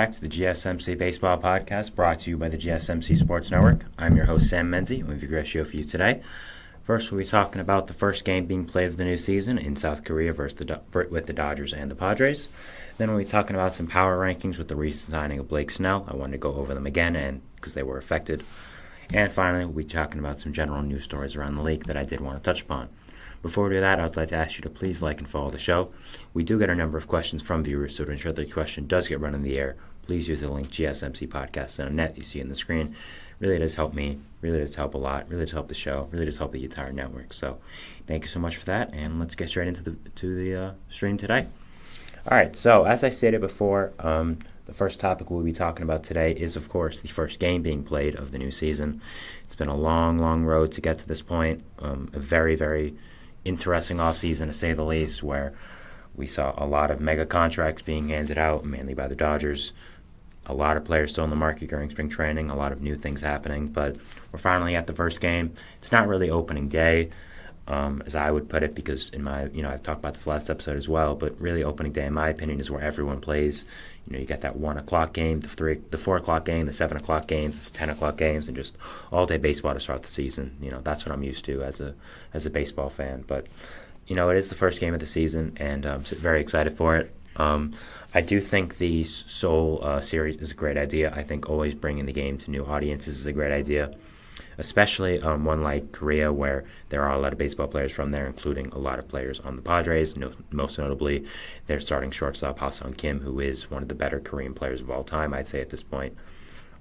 back to the GSMC Baseball Podcast, brought to you by the GSMC Sports Network. I'm your host, Sam Menzie, and we have a great show for you today. First, we'll be talking about the first game being played of the new season in South Korea with the Dodgers and the Padres. Then we'll be talking about some power rankings with the recent signing of Blake Snell. I wanted to go over them again and because they were affected. And finally, we'll be talking about some general news stories around the league that I did want to touch upon. Before we do that, I'd like to ask you to please like and follow the show. We do get a number of questions from viewers, so to ensure that the question does get run in the air, please use the link GSMC Podcast.net you see on the screen. Really does help me, really does help a lot, really does help the show, really does help the entire network. So thank you so much for that, and let's get straight into the stream today. All right, so as I stated before, the first topic we'll be talking about today is, of course, the first game being played of the new season. It's been a long, long road to get to this point, a very, very interesting offseason, to say the least, where we saw a lot of mega contracts being handed out, mainly by the Dodgers. A lot of players still in the market during spring training, a lot of new things happening, but we're finally at the first game. It's not really opening day, as I would put it, because I've talked about this last episode as well, but really opening day, in my opinion, is where everyone plays. You get that 1 o'clock game, the 4 o'clock game, the 7 o'clock games, the 10 o'clock games, and just all-day baseball to start the season. That's what I'm used to as a baseball fan. But, it is the first game of the season, and I'm very excited for it. I do think the Seoul series is a great idea. I think always bringing the game to new audiences is a great idea, especially one like Korea, where there are a lot of baseball players from there, including a lot of players on the Padres, most notably their starting shortstop, Ha-Sung Kim, who is one of the better Korean players of all time, I'd say at this point,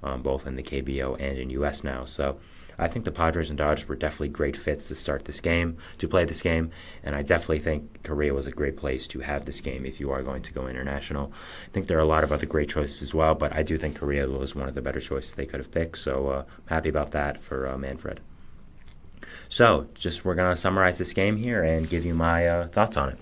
both in the KBO and in U.S. now. So I think the Padres and Dodgers were definitely great fits to play this game, and I definitely think Korea was a great place to have this game if you are going to go international. I think there are a lot of other great choices as well, but I do think Korea was one of the better choices they could have picked, so I'm happy about that for Manfred. So, we're going to summarize this game here and give you my thoughts on it.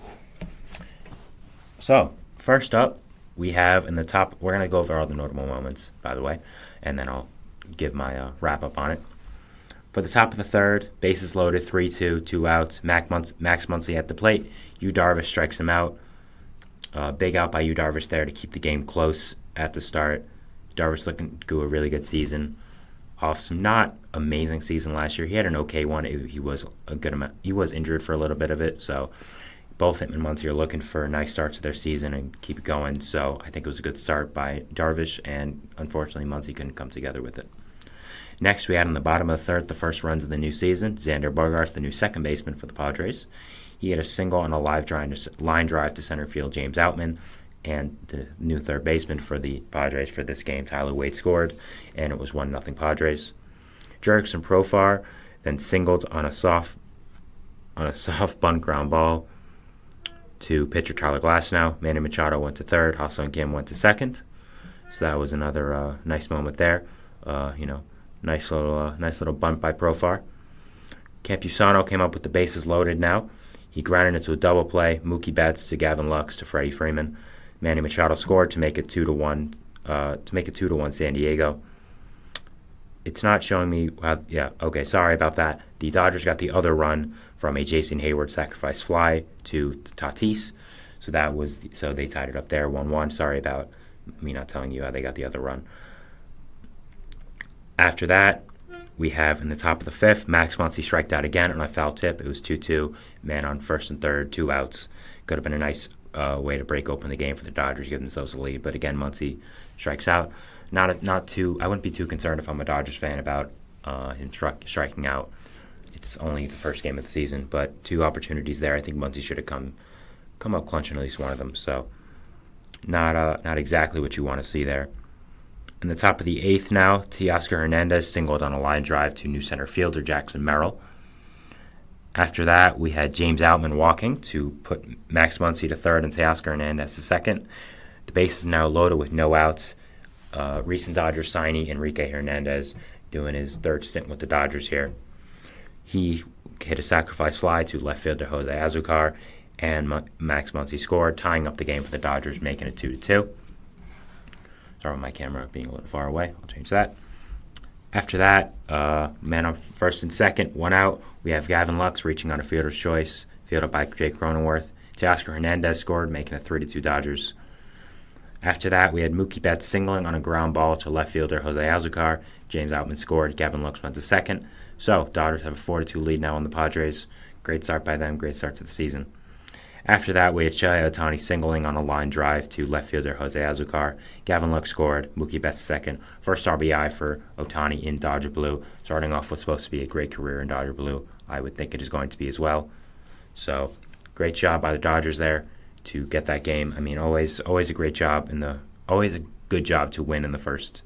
So, first up, we have in the top, we're going to go over all the notable moments, by the way, and then I'll give my wrap-up on it. For the top of the third, bases loaded, 3-2, 2 outs. Max Muncy at the plate. Yu Darvish strikes him out. Big out by Yu Darvish there to keep the game close at the start. Darvish looking to do a really good season. Off some not amazing season last year. He had an okay one. He was a good amount. He was injured for a little bit of it, so both him and Muncy are looking for nice starts to their season and keep it going. So I think it was a good start by Darvish, and unfortunately Muncy couldn't come together with it. Next, we had on the bottom of the third the first runs of the new season. Xander Bogaerts, the new second baseman for the Padres. He had a single and a line drive to center field, James Outman, and the new third baseman for the Padres for this game, Tyler Wade, scored, and it was 1-0 Padres. Jurickson Profar then singled on a soft bunt ground ball to pitcher Tyler Glasnow. Manny Machado went to third. Ha-Sung Kim went to second. So that was another nice moment there. Nice little bunt by Profar. Campusano came up with the bases loaded now. He grounded into a double play. Mookie Betts to Gavin Lux to Freddie Freeman. Manny Machado scored to make it 2-1. San Diego. It's not showing me how. Yeah, okay, sorry about that. The Dodgers got the other run from a Jason Hayward sacrifice fly to Tatis. So they tied it up there 1-1. Sorry about me not telling you how they got the other run. After that, we have in the top of the fifth, Max Muncy striked out again on a foul tip. It was 2-2, man on first and third, 2 outs. Could have been a nice way to break open the game for the Dodgers, give themselves a lead. But again, Muncy strikes out. I wouldn't be too concerned if I'm a Dodgers fan about him striking out. It's only the first game of the season, but 2 opportunities there. I think Muncy should have come up clutching at least one of them. So not exactly what you want to see there. In the top of the eighth now, Teoscar Hernandez singled on a line drive to new center fielder Jackson Merrill. After that, we had James Outman walking to put Max Muncy to third and Teoscar Hernandez to second. The base is now loaded with no outs. Recent Dodgers signee Enrique Hernandez doing his third stint with the Dodgers here. He hit a sacrifice fly to left fielder Jose Azucar, and Max Muncy scored, tying up the game for the Dodgers, making it 2-2. Sorry about my camera being a little far away. I'll change that. After that, man on first and second, 1 out. We have Gavin Lux reaching on a fielder's choice, fielded by Jake Cronenworth. Teoscar Hernandez scored, making it 3-2 Dodgers. After that, we had Mookie Betts singling on a ground ball to left fielder Jose Azucar. James Outman scored. Gavin Lux went to second. So, Dodgers have a 4-2 lead now on the Padres. Great start by them. Great start to the season. After that, we had Shohei Ohtani singling on a line drive to left fielder Jose Azucar. Gavin Lux scored. Mookie Betts second. First RBI for Ohtani in Dodger Blue. Starting off what's supposed to be a great career in Dodger Blue. I would think it is going to be as well. So, great job by the Dodgers there to get that game. I mean, always a great job always a good job to win in the first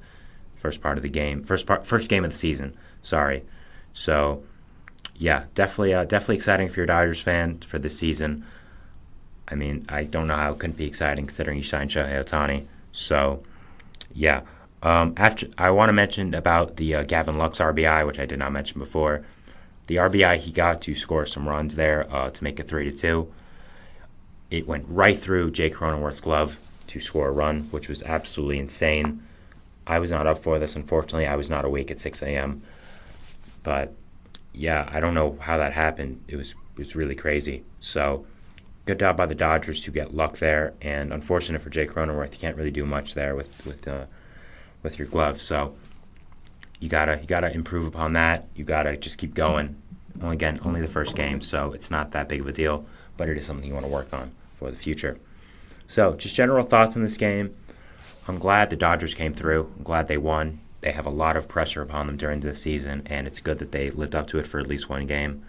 part of the game, first game of the season. Sorry. So, yeah, definitely exciting if you're a Dodgers fan for this season. I mean, I don't know how it couldn't be exciting considering you signed Shohei Ohtani. So, yeah. After I want to mention about the Gavin Lux RBI, which I did not mention before. The RBI he got to score some runs there to make it 3-2. It went right through Jay Cronenworth's glove to score a run, which was absolutely insane. I was not up for this, unfortunately. I was not awake at 6 a.m. But, yeah, I don't know how that happened. It was really crazy. So, good job by the Dodgers to get luck there, and unfortunate for Jay Cronenworth, you can't really do much there with your glove. So you gotta improve upon that. You gotta just keep going. Only the first game, so it's not that big of a deal, but it is something you want to work on for the future. So just general thoughts on this game. I'm glad the Dodgers came through. I'm glad they won. They have a lot of pressure upon them during the season, and it's good that they lived up to it for at least one game.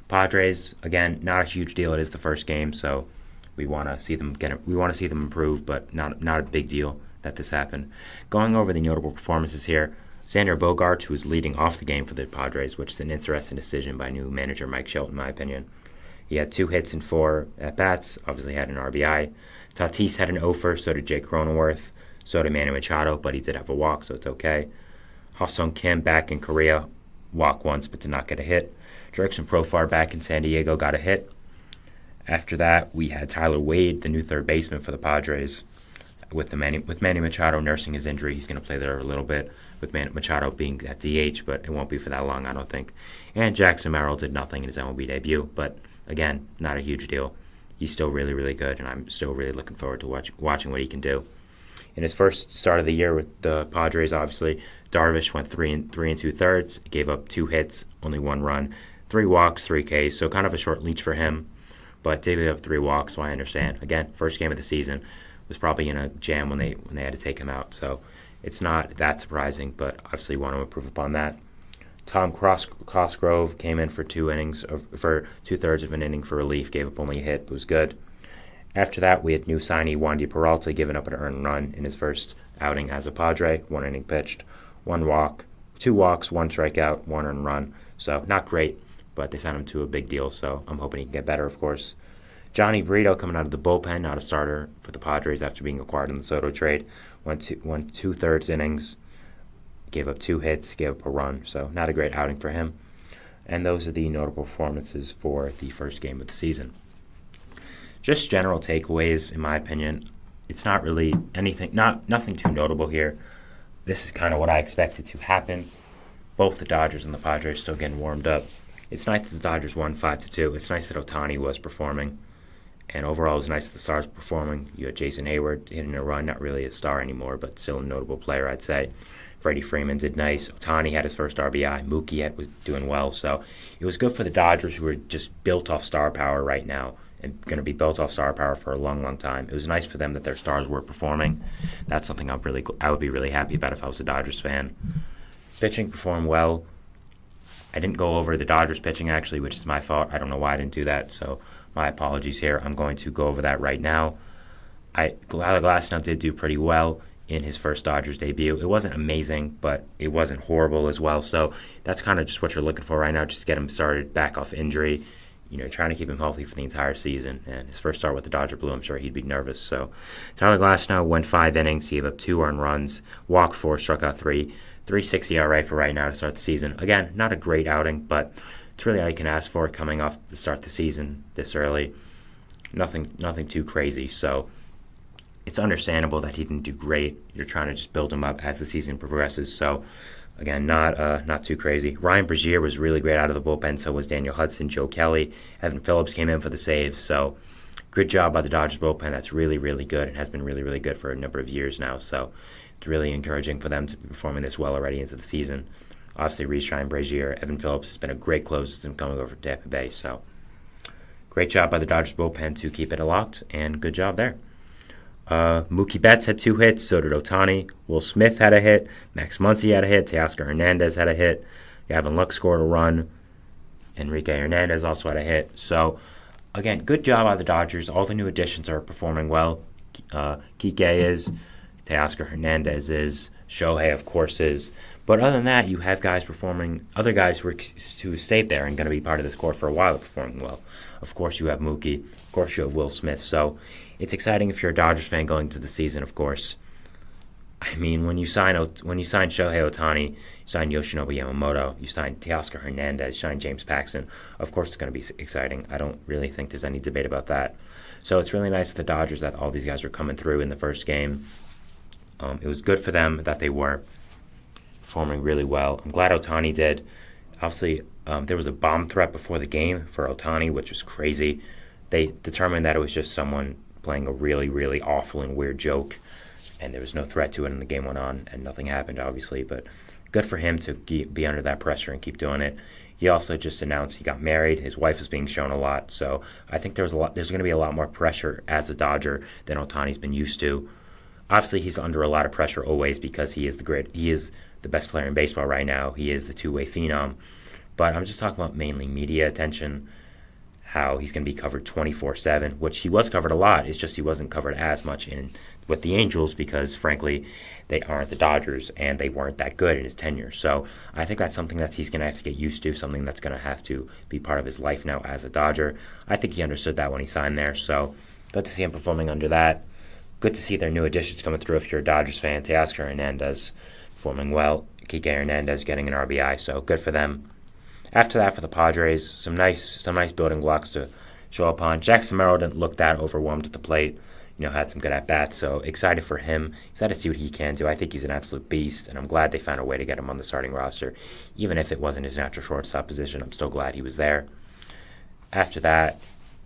Padres, again, not a huge deal. It is the first game, so we want to see them improve, but not a big deal that this happened. Going over the notable performances here, Xander Bogaerts, who was leading off the game for the Padres, which is an interesting decision by new manager Mike Shelton, in my opinion. He had 2 hits and 4 at-bats, obviously had an RBI. Tatis had an offer, so did Jay Cronenworth, so did Manny Machado, but he did have a walk, so it's okay. Ha-Sung Kim back in Korea, walked once but did not get a hit. Jurickson Profar back in San Diego got a hit. After that, we had Tyler Wade, the new third baseman for the Padres. With Manny Machado nursing his injury, he's going to play there a little bit, with Manny Machado being at DH, but it won't be for that long, I don't think. And Jackson Merrill did nothing in his MLB debut, but again, not a huge deal. He's still really, really good, and I'm still really looking forward to watching what he can do. In his first start of the year with the Padres, obviously, Darvish went 3 2/3, gave up 2 hits, only 1 run, 3 walks, 3 Ks, so kind of a short leash for him, but did give up 3 walks, so I understand. Again, first game of the season, was probably in a jam when they had to take him out, so it's not that surprising, but obviously want to improve upon that. Tom Cosgrove came in for 2 innings, for 2/3 of an inning for relief, gave up only a hit, but was good. After that, we had new signee Wandy Peralta giving up an earned run in his first outing as a Padre, 1 inning pitched, 1 walk, 2 walks, 1 strikeout, 1 earned run, so not great, but they signed him to a big deal, so I'm hoping he can get better, of course. Johnny Brito coming out of the bullpen, not a starter for the Padres after being acquired in the Soto trade, went 2/3 innings, gave up 2 hits, gave up a run, so not a great outing for him. And those are the notable performances for the first game of the season. Just general takeaways, in my opinion. It's not really nothing too notable here. This is kind of what I expected to happen. Both the Dodgers and the Padres still getting warmed up. It's nice that the Dodgers won 5-2. It's nice that Ohtani was performing. And overall, it was nice that the Stars were performing. You had Jason Hayward hitting a run, not really a star anymore, but still a notable player, I'd say. Freddie Freeman did nice. Ohtani had his first RBI. Mookie was doing well. So it was good for the Dodgers, who are just built off star power right now and going to be built off star power for a long, long time. It was nice for them that their stars were performing. That's something I would be really happy about if I was a Dodgers fan. Pitching performed well. I didn't go over the Dodgers pitching, actually, which is my fault. I don't know why I didn't do that, so my apologies here. I'm going to go over that right now. Glasnow did do pretty well in his first Dodgers debut. It wasn't amazing, but it wasn't horrible as well, so that's kind of just what you're looking for right now, just get him started back off injury, trying to keep him healthy for the entire season. And his first start with the Dodger Blue, I'm sure he'd be nervous. So Tyler Glasnow went 5 innings. He gave up 2 earned runs, walked 4, struck out 3, 3.60 ERA for right now to start the season. Again, not a great outing, but it's really all you can ask for coming off to start the season this early. Nothing too crazy. So it's understandable that he didn't do great. You're trying to just build him up as the season progresses. So again, not too crazy. Ryan Brazier was really great out of the bullpen. So was Daniel Hudson, Joe Kelly. Evan Phillips came in for the save. So good job by the Dodgers bullpen. That's really, really good. It has been really, really good for a number of years now. So it's really encouraging for them to be performing this well already into the season. Obviously, Reshine, Brazier, Evan Phillips has been a great closer since coming over from Tampa Bay. So great job by the Dodgers bullpen to keep it locked, and good job there. Mookie Betts had 2 hits, so did Ohtani. Will Smith had a hit. Max Muncy had a hit. Teoscar Hernandez had a hit. Gavin Lux scored a run. Enrique Hernandez also had a hit. So, again, good job by the Dodgers. All the new additions are performing well. Kike is. Teoscar Hernandez is. Shohei, of course, is. But other than that, you have guys performing, other guys who stayed there and going to be part of this core for a while performing well. Of course, you have Mookie. Of course, you have Will Smith. So it's exciting if you're a Dodgers fan going into the season, of course. I mean, when you sign Shohei Ohtani, you sign Yoshinobu Yamamoto, you sign Teoscar Hernandez, you sign James Paxton, of course it's going to be exciting. I don't really think there's any debate about that. So it's really nice for the Dodgers that all these guys are coming through in the first game. It was good for them that they were performing really well. I'm glad Ohtani did. Obviously, there was a bomb threat before the game for Ohtani, which was crazy. They determined that it was just someone playing a really, really awful and weird joke, and there was no threat to it, and the game went on, and nothing happened, obviously. But good for him to be under that pressure and keep doing it. He also just announced he got married. His wife is being shown a lot, so I think there's going to be a lot more pressure as a Dodger than Ohtani's been used to. Obviously, he's under a lot of pressure always because he is the best player in baseball right now. He is the two-way phenom. But I'm just talking about mainly media attention, how he's going to be covered 24/7, which he was covered a lot. It's just he wasn't covered as much with the Angels because, frankly, they aren't the Dodgers and they weren't that good in his tenure. So I think that's something that he's going to have to get used to, something that's going to have to be part of his life now as a Dodger. I think he understood that when he signed there. So good to see him performing under that. Good to see their new additions coming through if you're a Dodgers fan. Teoscar Hernandez performing well. Kike Hernandez getting an RBI, so good for them. After that, for the Padres, some nice building blocks to show up on. Jackson Merrill didn't look that overwhelmed at the plate. Had some good at-bats, so excited for him. Excited to see what he can do. I think he's an absolute beast, and I'm glad they found a way to get him on the starting roster. Even if it wasn't his natural shortstop position, I'm still glad he was there. After that,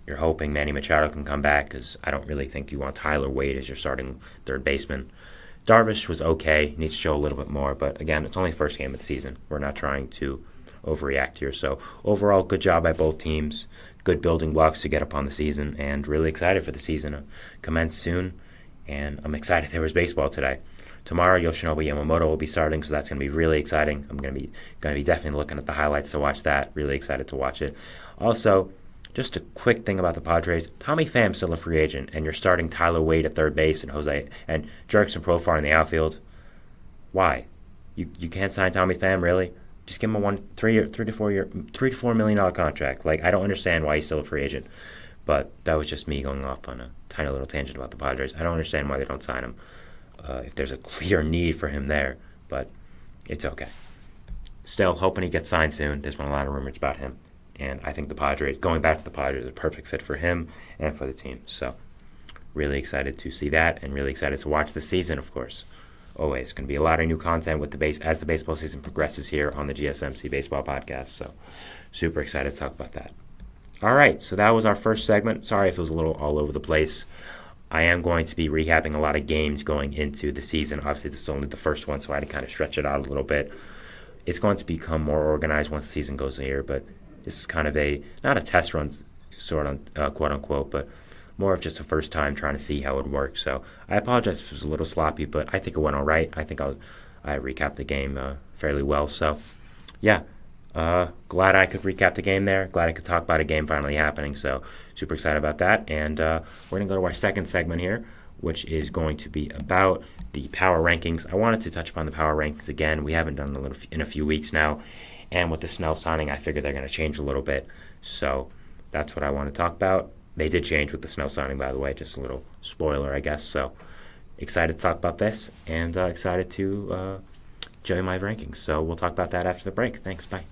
you're hoping Manny Machado can come back because I don't really think you want Tyler Wade as your starting third baseman. Darvish was okay, needs to show a little bit more, but again, it's only the first game of the season. We're not trying to overreact here. So overall, good job by both teams. Good building blocks to get upon the season, and really excited for the season to commence soon. And I'm excited there was baseball today. Tomorrow, Yoshinobu Yamamoto will be starting, so that's going to be really exciting. I'm going to be definitely looking at the highlights to watch that. Really excited to watch it. Also, just a quick thing about the Padres. Tommy Pham's still a free agent, and you're starting Tyler Wade at third base and Jurickson Profar in the outfield. Why? You can't sign Tommy Pham, really? Just give him a $3 to $4 million contract. I don't understand why he's still a free agent. But that was just me going off on a tiny little tangent about the Padres. I don't understand why they don't sign him if there's a clear need for him there. But it's okay. Still, hoping he gets signed soon. There's been a lot of rumors about him. And I think going back to the Padres, is a perfect fit for him and for the team. So, really excited to see that, and really excited to watch the season, of course. Always going to be a lot of new content as the baseball season progresses here on the GSMC Baseball Podcast. So, super excited to talk about that. All right, so that was our first segment. Sorry if it was a little all over the place. I am going to be recapping a lot of games going into the season. Obviously, this is only the first one, so I had to kind of stretch it out a little bit. It's going to become more organized once the season goes here, but this is kind of not a test run, sort of, quote unquote, but more of just a first time trying to see how it works. So I apologize if it was a little sloppy, but I think it went all right. I think I recapped the game fairly well. So, yeah, glad I could recap the game there. Glad I could talk about a game finally happening. So super excited about that. And we're going to go to our second segment here, which is going to be about the power rankings. I wanted to touch upon the power rankings again. We haven't done in a few weeks now. And with the Snell signing, I figured they're going to change a little bit. So that's what I want to talk about. They did change with the Snell signing, by the way. Just a little spoiler, I guess. So excited to talk about this and excited to show you my rankings. So we'll talk about that after the break. Thanks. Bye.